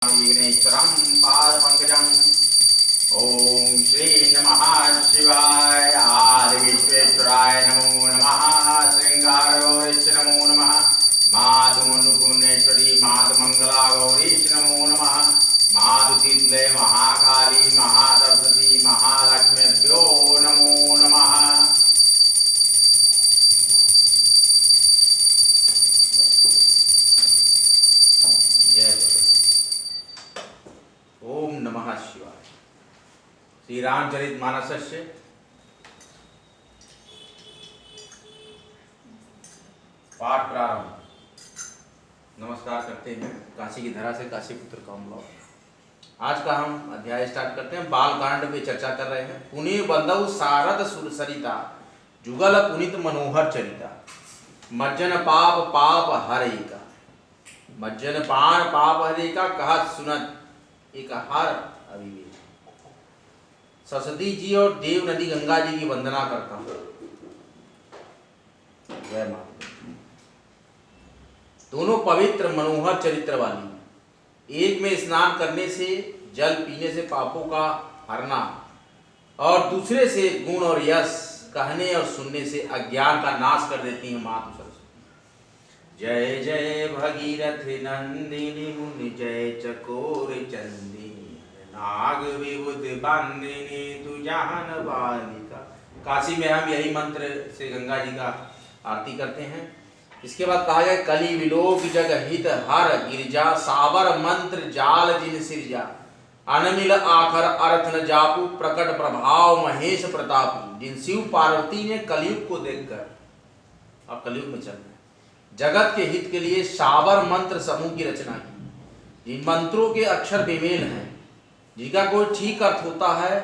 विघ्नेश्वरं पादपङ्कजम्। ॐ श्री नमः शिवाय आदिविश्वेश्वराय नमो नमः। श्रृंगारगौरीश नमो नमः। मातुमन्नपूर्णेश्वरी मातुमंगला गौरीश नमो नमः। मातुशीतले महाकाली महासरस्वती महालक्ष्मीभ्यो नमो नमः। जय ओम नमः शिवाय। श्री रामचरितमानसस्य पाठ प्रारंभ। नमस्कार करते हैं काशी की धरा से काशी पुत्र कमलो। आज का हम अध्याय स्टार्ट करते हैं। बालकांड पे चर्चा कर रहे हैं। पुनि बंधु सारद सुर सरिता जुगल पुनित मनोहर चरिता। मज्जन पाप पाप हरि का मज्जन पान पाप हरि का कहत सुनत एक हर अविवेक। सरस्वती जी और देव नदी गंगा जी की वंदना करता हूँ। जय माता। दोनों पवित्र मनोहर चरित्र वाली। एक में स्नान करने से जल पीने से पापों का हरना और दूसरे से गुण और यश कहने और सुनने से अज्ञान का नाश कर देती है माता सरस्वती। जय जय भगीरथ नंदिनी मुनि जय चकोर चंदिनी नाग विबुध बंदिनी तू जहान बालिका। काशी में हम यही मंत्र से गंगा जी का आरती करते हैं। इसके बाद कहा गया कली विलोक जग हित हर गिरजा साबर मंत्र जाल जिन सिरजा अनमिल आखर अर्थ न जापू प्रकट प्रभाव महेश प्रतापू। जिन शिव पार्वती ने कलयुग को देखकर, अब कलयुग में चल रहे जगत के हित के लिए साबर मंत्र समूह की रचना की। जिन मंत्रों के अक्षर बेमेल हैं, जिनका कोई ठीक अर्थ होता है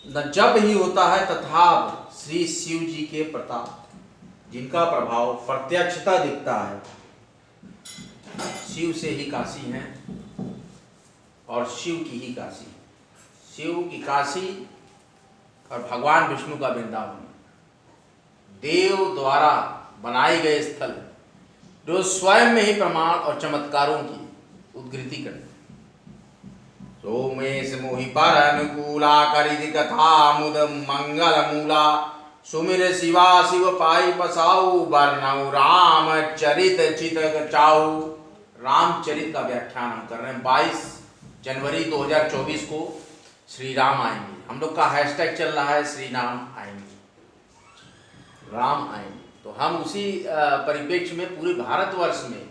न जब ही होता है तथाप श्री शिव जी के प्रताप, जिनका प्रभाव प्रत्यक्षता दिखता है। शिव से ही काशी है और शिव की ही काशी। शिव की काशी और भगवान विष्णु का वृंदावन देव द्वारा बनाए गए स्थल जो स्वयं में ही प्रमाण और चमत्कारों की उद्गृति करते। सोमेश मोहि पर अनुकूला करिति कथा मुद मंगल मूला सुमिर शिवा शिव पाई पसाऊ वर्णऊ राम चरित चित चाऊ। रामचरित का व्याख्यान हम कर रहे हैं। 22 जनवरी 2024 को श्री राम आएंगे। हम लोग का हैशटैग चल रहा है श्री राम आएंगे, राम आएंगे। तो हम उसी परिप्रेक्ष्य में पूरे भारतवर्ष में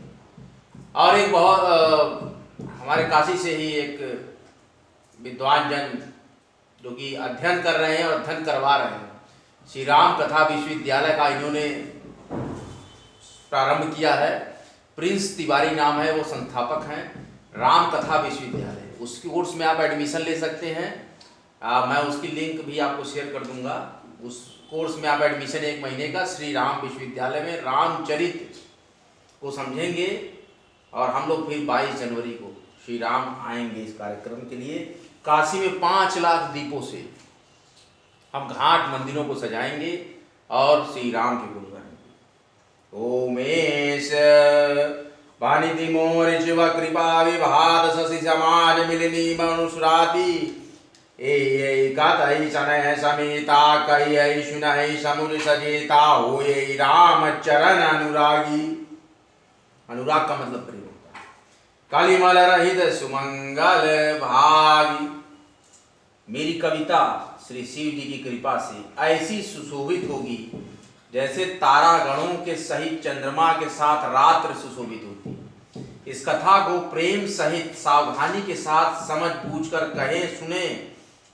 और एक बहुत हमारे काशी से ही एक विद्वान जन जो कि अध्ययन कर रहे हैं और अध्ययन करवा रहे हैं, श्री राम कथा विश्वविद्यालय का इन्होंने प्रारंभ किया है। प्रिंस तिवारी नाम है, वो संस्थापक हैं राम कथा विश्वविद्यालय। उस कोर्स में आप एडमिशन ले सकते हैं। मैं उसकी लिंक भी आपको शेयर कर दूंगा। उस कोर्स में आप एडमिशन 1 महीने का श्री राम विश्वविद्यालय में रामचरित को समझेंगे। और हम लोग फिर 22 जनवरी को श्री राम आएंगे इस कार्यक्रम के लिए। काशी में 5 लाख दीपों से हम घाट मंदिरों को सजाएंगे और श्री राम के गुण गाएंगे। ओमेश वानिधि मोर शिव कृपा विभात शशि समाज मिलनी मनुष्राति ए गातै सनय समेता कई सुनय समुल सजेता होए राम चरण अनुरागी। अनुराग का मतलब प्रेम होता है। कालीमल रहित सुमंगल भागी। मेरी कविता श्री शिव जी की कृपा से ऐसी सुशोभित होगी जैसे तारागणों के सहित चंद्रमा के साथ रात्र सुशोभित होती। इस कथा को प्रेम सहित सावधानी के साथ समझ बूझकर कहे सुने।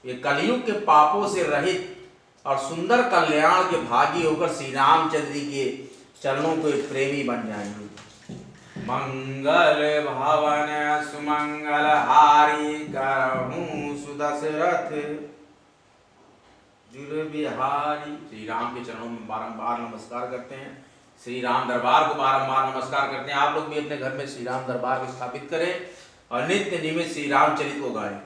ये कलयुग के पापों से रहित और सुंदर कल्याण के भागी होकर श्री रामचंद्र जी के चरणों को प्रेमी बन जाएंगे। मंगल भवन सुमंगल हारी करहूं सुदशरथ जुल बिहारी। श्री राम के चरणों में बारंबार नमस्कार करते हैं। श्री राम दरबार को बारंबार नमस्कार करते हैं। आप लोग भी अपने घर में श्री राम दरबार को स्थापित करें और नित्य नियमित श्री रामचरित को गाएं।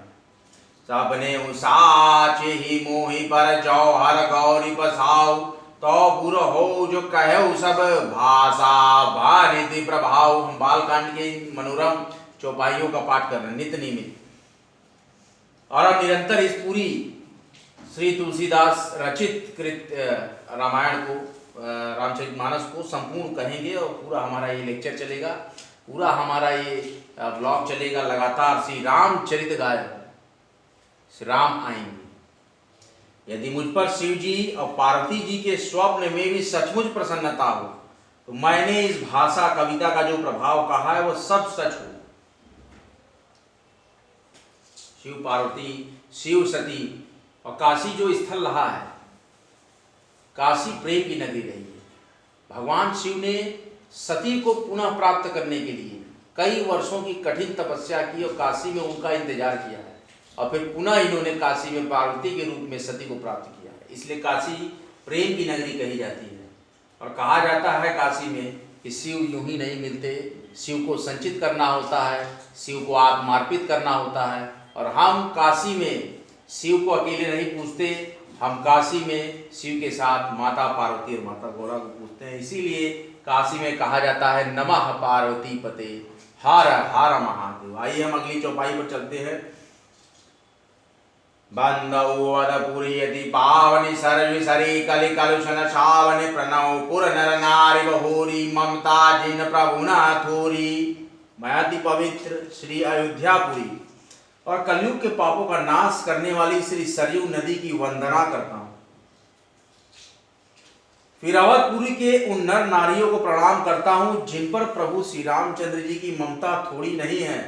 सबने साचे ही मोहि पर जौहर गौरी बसाऊ तो पुर हो जो कहे सब भाषा भानिधि प्रभाव। हम बालकांड के मनोरम चौपाइयों का पाठ करना नित्य नियमित। और अब निरंतर इस पूरी श्री तुलसीदास रचित कृत रामायण को, रामचरितमानस को संपूर्ण कहेंगे और पूरा हमारा ये लेक्चर चलेगा, पूरा हमारा ये ब्लॉग चलेगा लगातार। श्री रामचरित गाय, श्री राम आएंगे। यदि मुझ पर शिव जी और पार्वती जी के स्वप्न में भी सचमुच प्रसन्नता हो तो मैंने इस भाषा कविता का जो प्रभाव कहा है वो सब सच हो। शिव पार्वती, शिव सती और काशी जो स्थल रहा है, काशी प्रेम की नगरी रही है। भगवान शिव ने सती को पुनः प्राप्त करने के लिए कई वर्षों की कठिन तपस्या की और काशी में उनका इंतजार किया है, और फिर पुनः इन्होंने काशी में पार्वती के रूप में सती को प्राप्त किया है। इसलिए काशी प्रेम की नगरी कही जाती है। और कहा जाता है काशी में कि शिव यूं ही नहीं मिलते, शिव को संचित करना होता है, शिव को आत्मार्पित करना होता है। और हम काशी में शिव को अकेले नहीं पूजते, हम काशी में शिव के साथ माता पार्वती और माता गौरा को पूजते हैं। इसीलिए काशी में कहा जाता है नमः पार्वती पते हर हर महादेव। आइए हम अगली चौपाई पर चलते हैं। बंदौ वदपुरी यदि पावनि सर्वि सरी कलि कलुषण शावनि प्रणव पुर नर नारी बहोरी ममता जिन प्रभु न थोरी। मैं अति पवित्र श्री अयोध्यापुरी और कलयुग के पापों का नाश करने वाली श्री सरयू नदी की वंदना करता हूँ। फिर अवधपुरी के उन नर नारियों को प्रणाम करता हूँ जिन पर प्रभु श्री रामचंद्र जी की ममता थोड़ी नहीं है।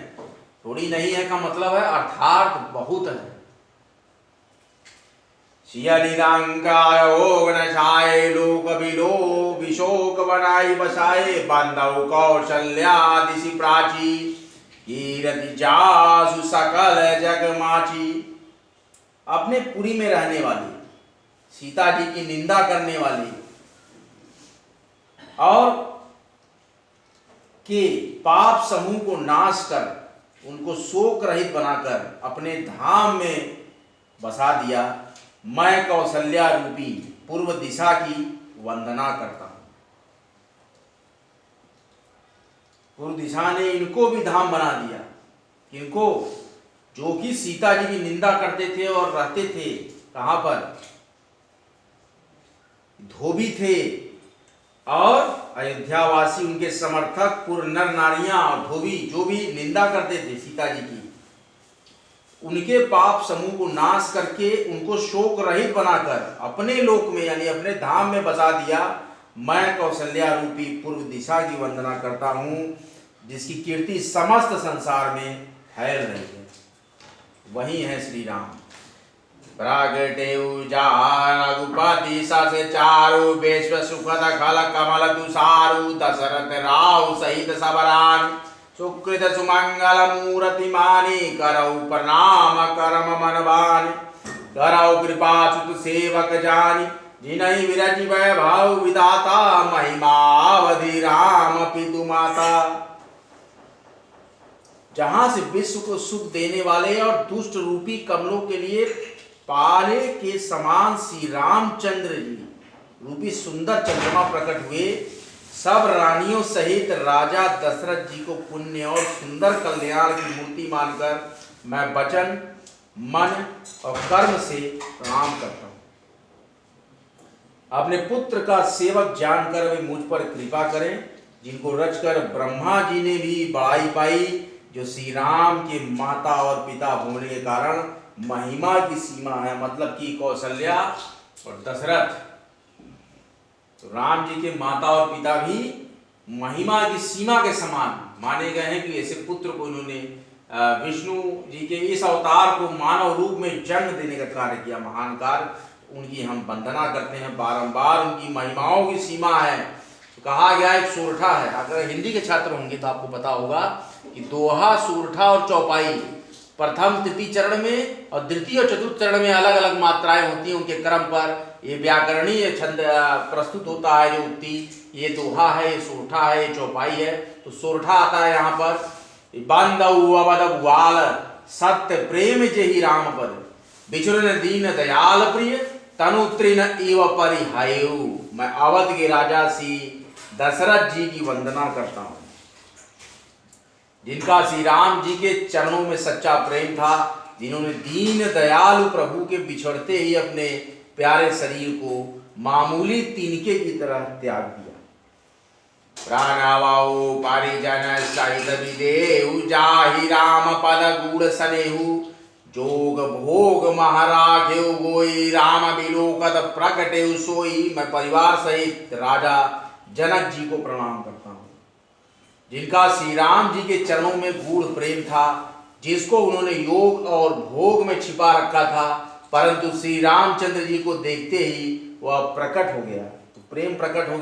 थोड़ी नहीं है का मतलब है अर्थात बहुत है। शियलिरंकाय लोक बिलो विशोक बनाई बसाए बंदौ कौशल्या दिशि प्राची कीरति जासु सकल जग माची। अपने पुरी में रहने वाली, सीता जी की निंदा करने वाली और के पाप समूह को नाश कर उनको शोक रहित बनाकर अपने धाम में बसा दिया। मैं कौशल्या रूपी पूर्व दिशा की वंदना करता हूं। पूर्व दिशा ने इनको भी धाम बना दिया। इनको जो कि सीता जी की निंदा करते थे और रहते थे कहां पर, धोबी थे, और अयोध्यावासी उनके समर्थक पूर्व नर नारियां और धोबी जो भी निंदा करते थे सीता जी की, उनके पाप समूह को नाश करके उनको शोक रहित बनाकर अपने लोक में यानी अपने धाम में बसा दिया। मैं कौशल्या रूपी पूर्व दिशा की वंदना करता हूं जिसकी कीर्ति समस्त संसार में फैल रही है। वही है श्री राम। प्रगटे रघुपति सस चारु विश्व सुखद खल कमल तुषारु दशरथ राव सहित सबरान सुकृत सुमंगल मूर्ति मानी करौ प्रणाम करम मनवान करौ कृपा सुत सेवक जानी जिनहि विरचि वैभव विधाता महिमावधि राम पितु माता। जहां से विश्व को सुख देने वाले और दुष्ट रूपी कमलों के लिए पाले के समान श्री रामचंद्र जी रूपी सुंदर चंद्रमा प्रकट हुए, सब रानियों सहित राजा दशरथ जी को पुण्य और सुंदर कल्याण की मूर्ति मानकर मैं वचन, मन और कर्म से प्रणाम करता हूं। अपने पुत्र का सेवक जानकर वे मुझ पर कृपा करें, जिनको रचकर ब्रह्मा जी ने भी बड़ाई पाई, जो श्री राम के माता और पिता होने के कारण महिमा की सीमा है। मतलब कि कौशल्या और दशरथ, तो राम जी के माता और पिता भी महिमा की सीमा के समान माने गए हैं कि ऐसे पुत्र को इन्होंने विष्णु जी के इस अवतार को मानव रूप में जन्म देने का कार्य किया, महान कार्य। उनकी हम वंदना करते हैं बारंबार, उनकी महिमाओं की सीमा है। तो कहा गया एक सोरठा है, अगर हिंदी के छात्र होंगे तो आपको पता होगा कि दोहा, सोरठा और चौपाई प्रथम तृतीय चरण में और द्वितीय और चतुर्थ चरण में अलग अलग मात्राएं होती हैं उनके क्रम पर। ये व्याकरणीय छंद प्रस्तुत होता है जो उक्ति, ये दोहा है, ये सोरठा है, ये चौपाई है। तो सोरठा आता है यहाँ पर, बंदौ अवध ग्वाल सत्य प्रेम जेहि राम पद बिचुरन दीन दयाल प्रिय तनु तृण एव परिहायु। मैं अवध के राजा श्री दशरथ जी की वंदना करता हूँ। जिनका श्री राम जी के चरणों में सच्चा प्रेम था, जिन्होंने दीन दयालु प्रभु के बिछड़ते ही अपने प्यारे शरीर को मामूली तिनके की तरह त्याग दिया। प्राणावाओ पारिजन सहित विदेहु, जाहि राम पद गूढ़ सनेहु, जोग भोग महाराघेउ गोई, राम बिलोकत प्रकटेउ सोई। मैं परिवार सहित राजा जनक जी को प्रणाम करता हूँ, जिनका श्री राम जी के चरणों में गूढ़ प्रेम था, जिसको उन्होंने योग और भोग में छिपा रखा था, परंतु श्री रामचंद्र जी को देखते ही वह प्रकट हो गया। तो प्रेम प्रकट हो गया।